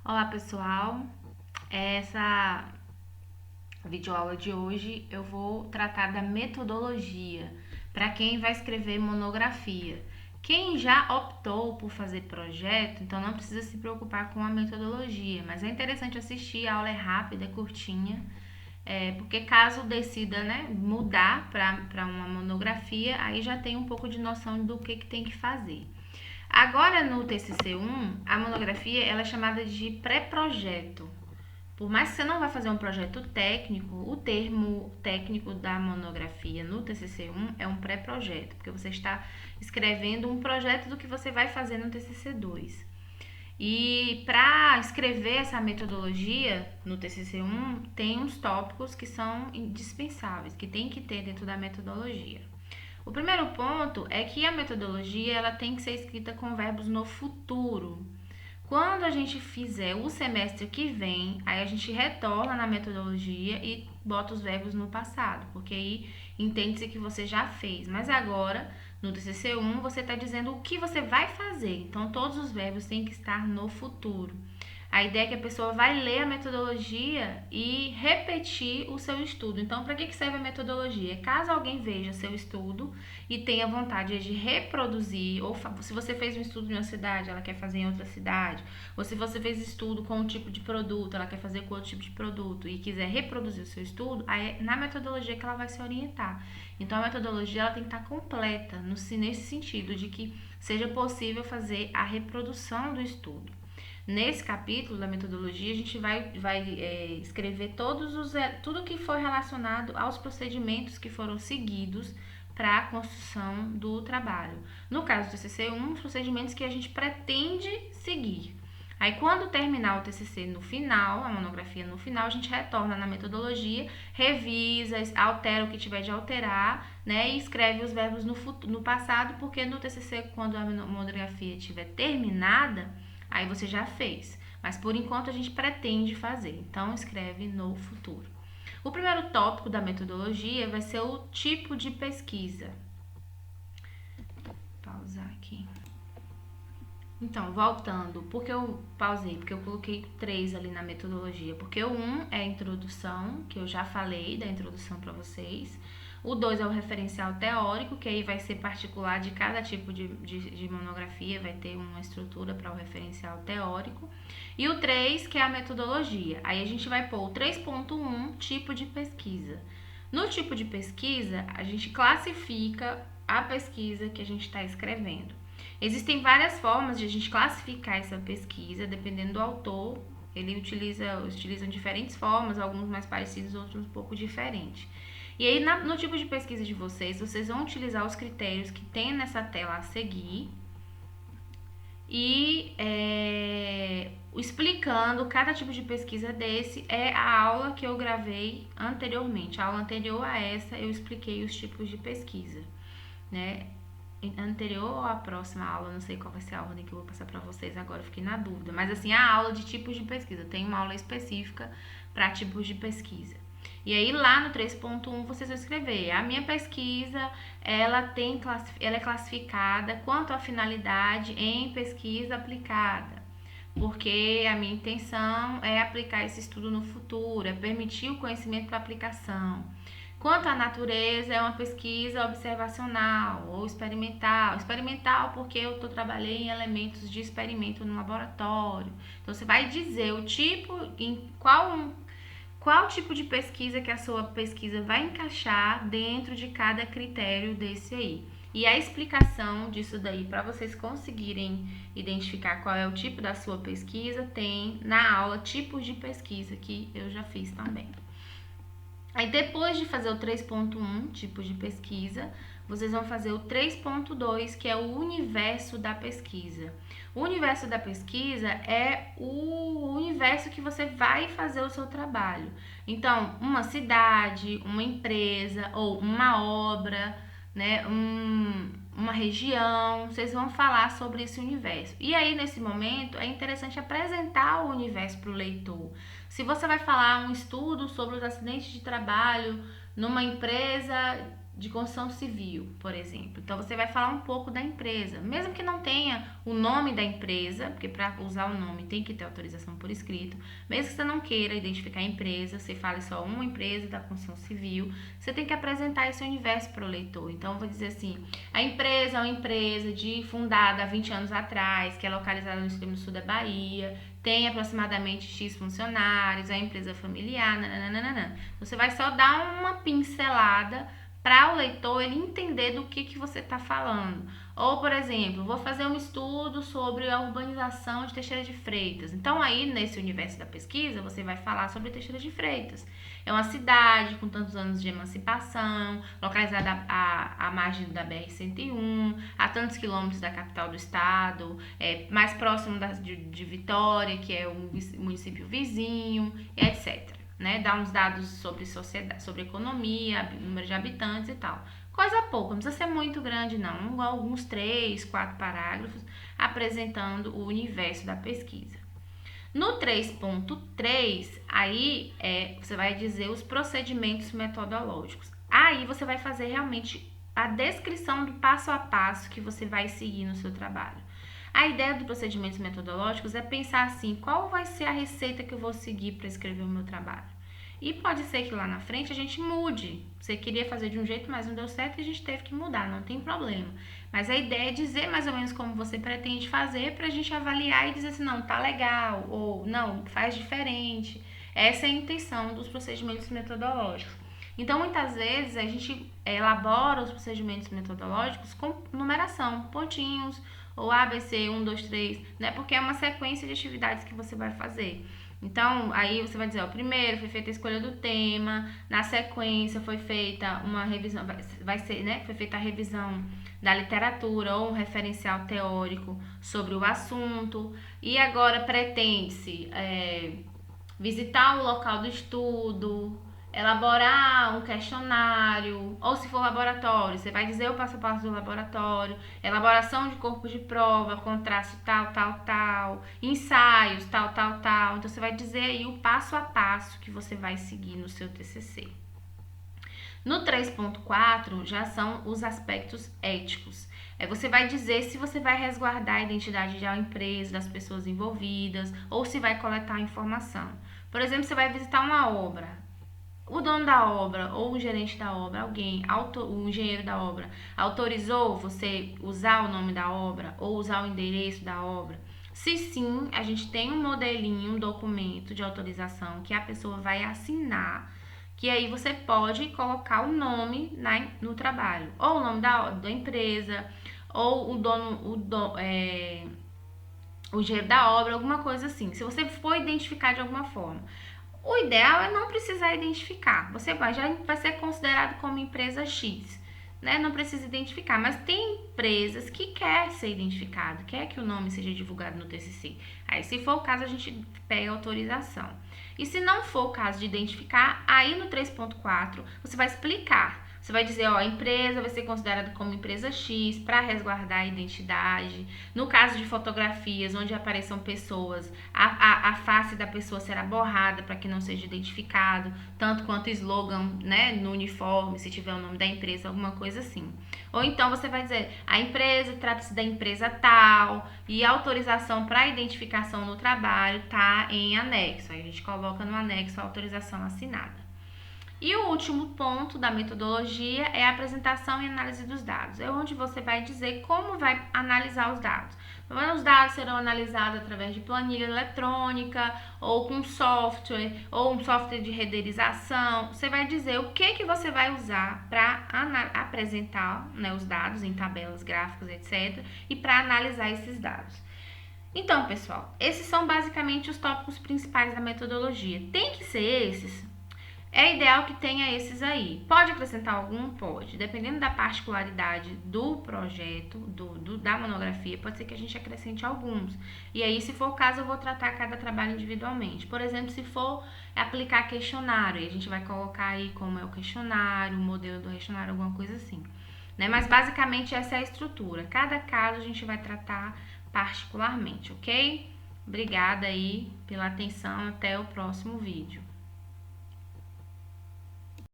Olá pessoal, essa videoaula de hoje eu vou tratar da metodologia para quem vai escrever monografia. Quem já optou por fazer projeto, então não precisa se preocupar com a metodologia, mas é interessante assistir, a aula é rápida, é curtinha, porque caso decida, mudar para uma monografia, aí já tem um pouco de noção do que tem que fazer. Agora no TCC1, a monografia ela é chamada de pré-projeto. Por mais que você não vá fazer um projeto técnico, o termo técnico da monografia no TCC1 é um pré-projeto, porque você está escrevendo um projeto do que você vai fazer no TCC2. E para escrever essa metodologia no TCC1, tem uns tópicos que são indispensáveis, que tem que ter dentro da metodologia. O primeiro ponto é que a metodologia ela tem que ser escrita com verbos no futuro. Quando a gente fizer o semestre que vem, aí a gente retorna na metodologia e bota os verbos no passado, porque aí entende-se que você já fez. Mas agora, no TCC1, você está dizendo o que você vai fazer. Então, todos os verbos têm que estar no futuro. A ideia é que a pessoa vai ler a metodologia e repetir o seu estudo. Então, para que serve a metodologia? Caso alguém veja seu estudo e tenha vontade de reproduzir, ou se você fez um estudo em uma cidade, ela quer fazer em outra cidade, ou se você fez estudo com um tipo de produto, ela quer fazer com outro tipo de produto e quiser reproduzir o seu estudo, aí é na metodologia que ela vai se orientar. Então, a metodologia ela tem que estar completa, nesse sentido de que seja possível fazer a reprodução do estudo. Nesse capítulo da metodologia, a gente vai escrever tudo que foi relacionado aos procedimentos que foram seguidos para a construção do trabalho. No caso do TCC1, os procedimentos que a gente pretende seguir. Aí, quando terminar o TCC no final, a monografia no final, a gente retorna na metodologia, revisa, altera o que tiver de alterar, né, e escreve os verbos no passado, porque no TCC, quando a monografia estiver terminada, aí você já fez, mas por enquanto a gente pretende fazer, então escreve no futuro. O primeiro tópico da metodologia vai ser o tipo de pesquisa. Vou pausar aqui. Então, voltando, por que eu pausei? Porque eu coloquei 3 ali na metodologia. Porque o 1 é a introdução, que eu já falei da introdução para vocês. O 2 é o referencial teórico, que aí vai ser particular de cada tipo de monografia, vai ter uma estrutura para o referencial teórico. E o 3, que é a metodologia. Aí a gente vai pôr o 3.1, tipo de pesquisa. No tipo de pesquisa, a gente classifica a pesquisa que a gente está escrevendo. Existem várias formas de a gente classificar essa pesquisa, dependendo do autor. Ele utilizam diferentes formas, alguns mais parecidos, outros um pouco diferentes. E aí, no tipo de pesquisa de vocês vão utilizar os critérios que tem nessa tela a seguir e explicando cada tipo de pesquisa desse é a aula que eu gravei anteriormente. A aula anterior a essa eu expliquei os tipos de pesquisa, né? Anterior ou a próxima aula, não sei qual vai ser a ordem que eu vou passar para vocês agora, eu fiquei na dúvida. Mas assim, a aula de tipos de pesquisa, tem uma aula específica para tipos de pesquisa. E aí lá no 3.1 vocês vão escrever, a minha pesquisa, ela é classificada quanto à finalidade em pesquisa aplicada. Porque a minha intenção é aplicar esse estudo no futuro, é permitir o conhecimento para aplicação. Quanto à natureza, é uma pesquisa observacional ou experimental. Experimental porque eu trabalhei em elementos de experimento no laboratório. Então, você vai dizer o tipo, qual tipo de pesquisa que a sua pesquisa vai encaixar dentro de cada critério desse aí. E a explicação disso daí, para vocês conseguirem identificar qual é o tipo da sua pesquisa, tem na aula tipos de pesquisa, que eu já fiz também. Aí depois de fazer o 3.1, tipo de pesquisa, vocês vão fazer o 3.2, que é o universo da pesquisa. O universo da pesquisa é o universo que você vai fazer o seu trabalho. Então, uma cidade, uma empresa ou uma obra, né, uma região, vocês vão falar sobre esse universo. E aí, nesse momento, é interessante apresentar o universo para o leitor. Se você vai falar um estudo sobre os acidentes de trabalho numa empresa de construção civil, por exemplo. Então, você vai falar um pouco da empresa, mesmo que não tenha o nome da empresa, porque para usar o nome tem que ter autorização por escrito. Mesmo que você não queira identificar a empresa, você fale só uma empresa da construção civil, você tem que apresentar esse universo para o leitor. Então, eu vou dizer assim, a empresa é uma empresa fundada há 20 anos atrás, que é localizada no extremo sul da Bahia, tem aproximadamente X funcionários, é uma empresa familiar, nananana. Você vai só dar uma pincelada para o leitor ele entender do que você está falando. Ou, por exemplo, vou fazer um estudo sobre a urbanização de Teixeira de Freitas. Então, aí, nesse universo da pesquisa, você vai falar sobre Teixeira de Freitas. É uma cidade com tantos anos de emancipação, localizada à margem da BR-101, a tantos quilômetros da capital do estado, mais próximo de Vitória, que é um município vizinho, etc. Né? Dá uns dados sobre sociedade, sobre economia, número de habitantes e tal. Coisa pouca, não precisa ser muito grande não, alguns 3, 4 parágrafos apresentando o universo da pesquisa. No 3.3, aí você vai dizer os procedimentos metodológicos. Aí você vai fazer realmente a descrição do passo a passo que você vai seguir no seu trabalho. A ideia dos procedimentos metodológicos é pensar assim, qual vai ser a receita que eu vou seguir para escrever o meu trabalho? E pode ser que lá na frente a gente mude. Você queria fazer de um jeito, mas não deu certo e a gente teve que mudar, não tem problema. Mas a ideia é dizer mais ou menos como você pretende fazer para a gente avaliar e dizer assim, não, tá legal, ou não, faz diferente. Essa é a intenção dos procedimentos metodológicos. Então, muitas vezes, a gente elabora os procedimentos metodológicos com numeração, pontinhos, ou ABC, 1, 2, 3, né? Porque é uma sequência de atividades que você vai fazer. Então, aí você vai dizer, ó, primeiro foi feita a escolha do tema, na sequência foi feita uma revisão, vai ser, né? Foi feita a revisão da literatura ou um referencial teórico sobre o assunto. E agora pretende-se visitar o local do estudo, elaborar um questionário, ou se for laboratório, você vai dizer o passo a passo do laboratório, elaboração de corpo de prova, contraste tal, tal, tal, ensaios, tal, tal, tal. Então, você vai dizer aí o passo a passo que você vai seguir no seu TCC. No 3.4 já são os aspectos éticos. Você vai dizer se você vai resguardar a identidade da empresa, das pessoas envolvidas, ou se vai coletar informação. Por exemplo, você vai visitar uma obra. O dono da obra ou o gerente da obra, o engenheiro da obra, autorizou você usar o nome da obra ou usar o endereço da obra? Se sim, a gente tem um modelinho, um documento de autorização que a pessoa vai assinar, que aí você pode colocar o nome no trabalho, ou o nome da empresa, ou o engenheiro da obra, alguma coisa assim. Se você for identificar de alguma forma. O ideal é não precisar identificar. Você já vai ser considerado como empresa X, né? Não precisa identificar. Mas tem empresas que quer ser identificado, quer que o nome seja divulgado no TCC. Aí, se for o caso, a gente pega a autorização. E se não for o caso de identificar, aí no 3.4 você vai explicar. Você vai dizer, ó, a empresa vai ser considerada como empresa X para resguardar a identidade. No caso de fotografias onde apareçam pessoas, a face da pessoa será borrada para que não seja identificado, tanto quanto slogan, né, no uniforme, se tiver o nome da empresa, alguma coisa assim. Ou então você vai dizer, a empresa trata-se da empresa tal e a autorização para identificação no trabalho tá em anexo. Aí a gente coloca no anexo a autorização assinada. E o último ponto da metodologia é a apresentação e análise dos dados. É onde você vai dizer como vai analisar os dados. Os dados serão analisados através de planilha eletrônica, ou com software, ou um software de renderização. Você vai dizer o que você vai usar para apresentar, né, os dados em tabelas, gráficos, etc. E para analisar esses dados. Então, pessoal, esses são basicamente os tópicos principais da metodologia. Tem que ser esses? É ideal que tenha esses aí. Pode acrescentar algum? Pode. Dependendo da particularidade do projeto, da monografia, pode ser que a gente acrescente alguns. E aí, se for o caso, eu vou tratar cada trabalho individualmente. Por exemplo, se for aplicar questionário, aí a gente vai colocar aí como é o questionário, o modelo do questionário, alguma coisa assim. Né? Mas, basicamente, essa é a estrutura. Cada caso a gente vai tratar particularmente, ok? Obrigada aí pela atenção. Até o próximo vídeo.